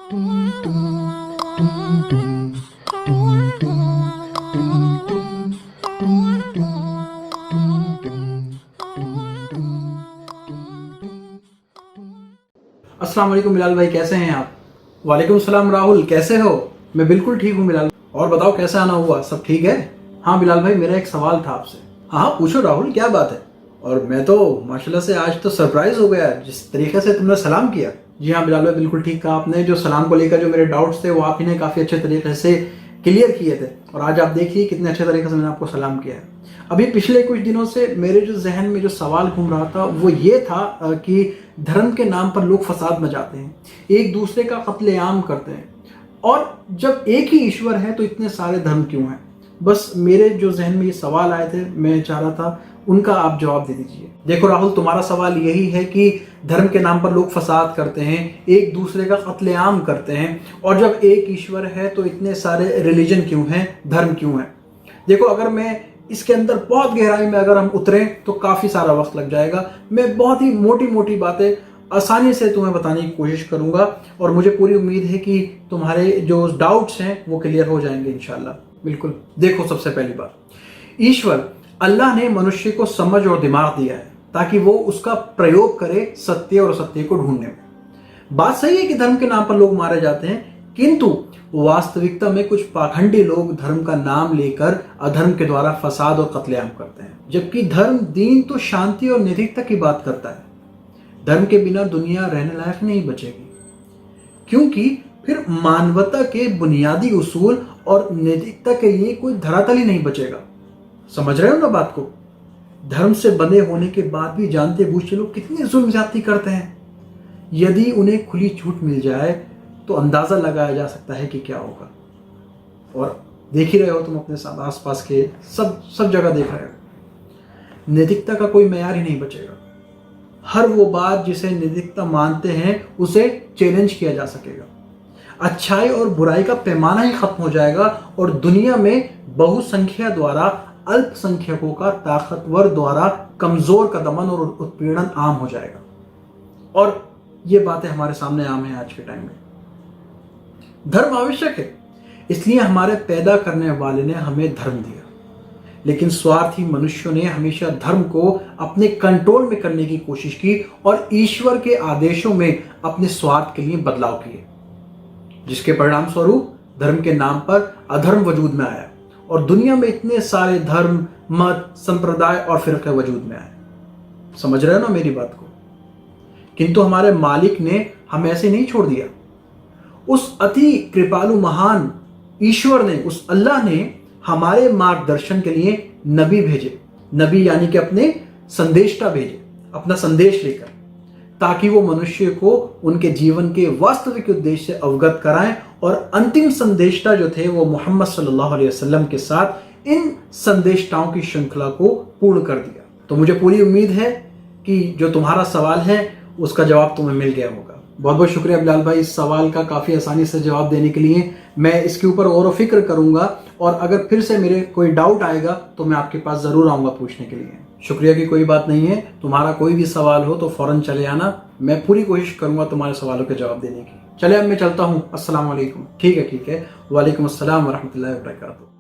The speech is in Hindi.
अस्सलाम वालेकुम बिलाल भाई, कैसे हैं आप? वालेकुम सलाम राहुल, कैसे हो? मैं बिल्कुल ठीक हूँ बिलाल। और बताओ कैसे आना हुआ, सब ठीक है? हाँ बिलाल भाई, मेरा एक सवाल था आपसे। हाँ पूछो राहुल, क्या बात है? और मैं तो माशाल्लाह से आज तो सरप्राइज हो गया जिस तरीके से तुमने सलाम किया। जी हाँ बिलाल भाई, बिल्कुल ठीक कहा आपने। जो सलाम को लेकर जो मेरे डाउट्स थे वो आप ही ने काफ़ी अच्छे तरीके से क्लियर किए थे, और आज आप देखिए कितने अच्छे तरीके से मैंने आपको सलाम किया है। अभी पिछले कुछ दिनों से मेरे जो जहन में जो सवाल घूम रहा था वो ये था कि धर्म के नाम पर लोग फसाद मचाते हैं, एक दूसरे का कत्लेआम करते हैं, और जब एक ही ईश्वर है तो इतने सारे धर्म क्यों हैं? बस मेरे जो जहन में ये सवाल आए थे, मैं चाह रहा था उनका आप जवाब दे दीजिए। देखो राहुल, तुम्हारा सवाल यही है कि धर्म के नाम पर लोग फसाद करते हैं, एक दूसरे का कत्लेआम करते हैं, और जब एक ईश्वर है तो इतने सारे रिलीजन क्यों हैं, धर्म क्यों हैं? देखो, अगर मैं इसके अंदर बहुत गहराई में अगर हम उतरें तो काफ़ी सारा वक्त लग जाएगा। मैं बहुत ही मोटी मोटी बातें आसानी से तुम्हें बताने की कोशिश करूंगा, और मुझे पूरी उम्मीद है कि तुम्हारे जो डाउट्स हैं वो क्लियर हो जाएंगे इंशाल्लाह। बिल्कुल। देखो, सबसे पहली बात, ईश्वर अल्लाह ने मनुष्य को समझ और दिमाग दिया है ताकि वो उसका प्रयोग करे सत्य और असत्य को ढूंढने में। बात सही है कि धर्म के नाम पर लोग मारे जाते हैं, किंतु वास्तविकता में कुछ पाखंडी लोग धर्म का नाम लेकर अधर्म के द्वारा फसाद और कत्लेआम करते हैं, जबकि धर्म दीन तो शांति और नैतिकता की बात करता है। धर्म के बिना दुनिया रहने लायक नहीं बचेगी, क्योंकि फिर मानवता के बुनियादी उसूल और नैतिकता के लिए कोई धरातल ही नहीं बचेगा। समझ रहे हो ना बात को? धर्म से बंधे होने के बाद भी जानते बूझते लोग कितनी जुल्म ज्यादती करते हैं। यदि उन्हें खुली छूट मिल जाए तो अंदाजा लगाया जा सकता है कि क्या होगा। और देख ही रहे हो तुम, अपने आसपास के सब जगह देख रहे हो। नैतिकता का कोई मेयार ही नहीं बचेगा। हर वो बात जिसे नैतिकता मानते हैं उसे चैलेंज किया जा सकेगा। अच्छाई और बुराई का पैमाना ही खत्म हो जाएगा, और दुनिया में बहुसंख्या द्वारा अल्पसंख्यकों का ताकतवर द्वारा कमजोर का दमन और उत्पीड़न आम हो जाएगा। और ये बातें हमारे सामने आम है आज के टाइम में। धर्म आवश्यक है, इसलिए हमारे पैदा करने वाले ने हमें धर्म दिया, लेकिन स्वार्थी मनुष्यों ने हमेशा धर्म को अपने कंट्रोल में करने की कोशिश की और ईश्वर के आदेशों में अपने स्वार्थ के लिए बदलाव किए, जिसके परिणाम स्वरूप धर्म के नाम पर अधर्म वजूद में आया, और दुनिया में इतने सारे धर्म, मत, संप्रदाय और फिरके वजूद में आए। समझ रहे हो ना मेरी बात को? किंतु हमारे मालिक ने हमें ऐसे नहीं छोड़ दिया। उस अति कृपालु महान ईश्वर ने, उस अल्लाह ने हमारे मार्गदर्शन के लिए नबी भेजे। नबी यानी कि अपने संदेशता भेजे, अपना संदेश लेकर, ताकि वो मनुष्य को उनके जीवन के वास्तविक उद्देश्य से अवगत कराएं, और अंतिम संदेशता जो थे वो मोहम्मद सल्लल्लाहु अलैहि वसल्लम के साथ इन संदेशताओं की श्रृंखला को पूर्ण कर दिया। तो मुझे पूरी उम्मीद है कि जो तुम्हारा सवाल है उसका जवाब तुम्हें मिल गया होगा। बहुत बहुत शुक्रिया बिलाल भाई, इस सवाल का काफ़ी आसानी से जवाब देने के लिए। मैं इसके ऊपर और फिक्र करूंगा, और अगर फिर से मेरे कोई डाउट आएगा तो मैं आपके पास ज़रूर आऊँगा पूछने के लिए। शुक्रिया की कोई बात नहीं है। तुम्हारा कोई भी सवाल हो तो फ़ौरन चले आना, मैं पूरी कोशिश करूंगा तुम्हारे सवालों के जवाब देने की। चले अब मैं चलता हूँ। अस्सलाम वालेकुम। ठीक है। वालेकुम अस्सलाम वरहमतुल्लाहि वबरकातुहू।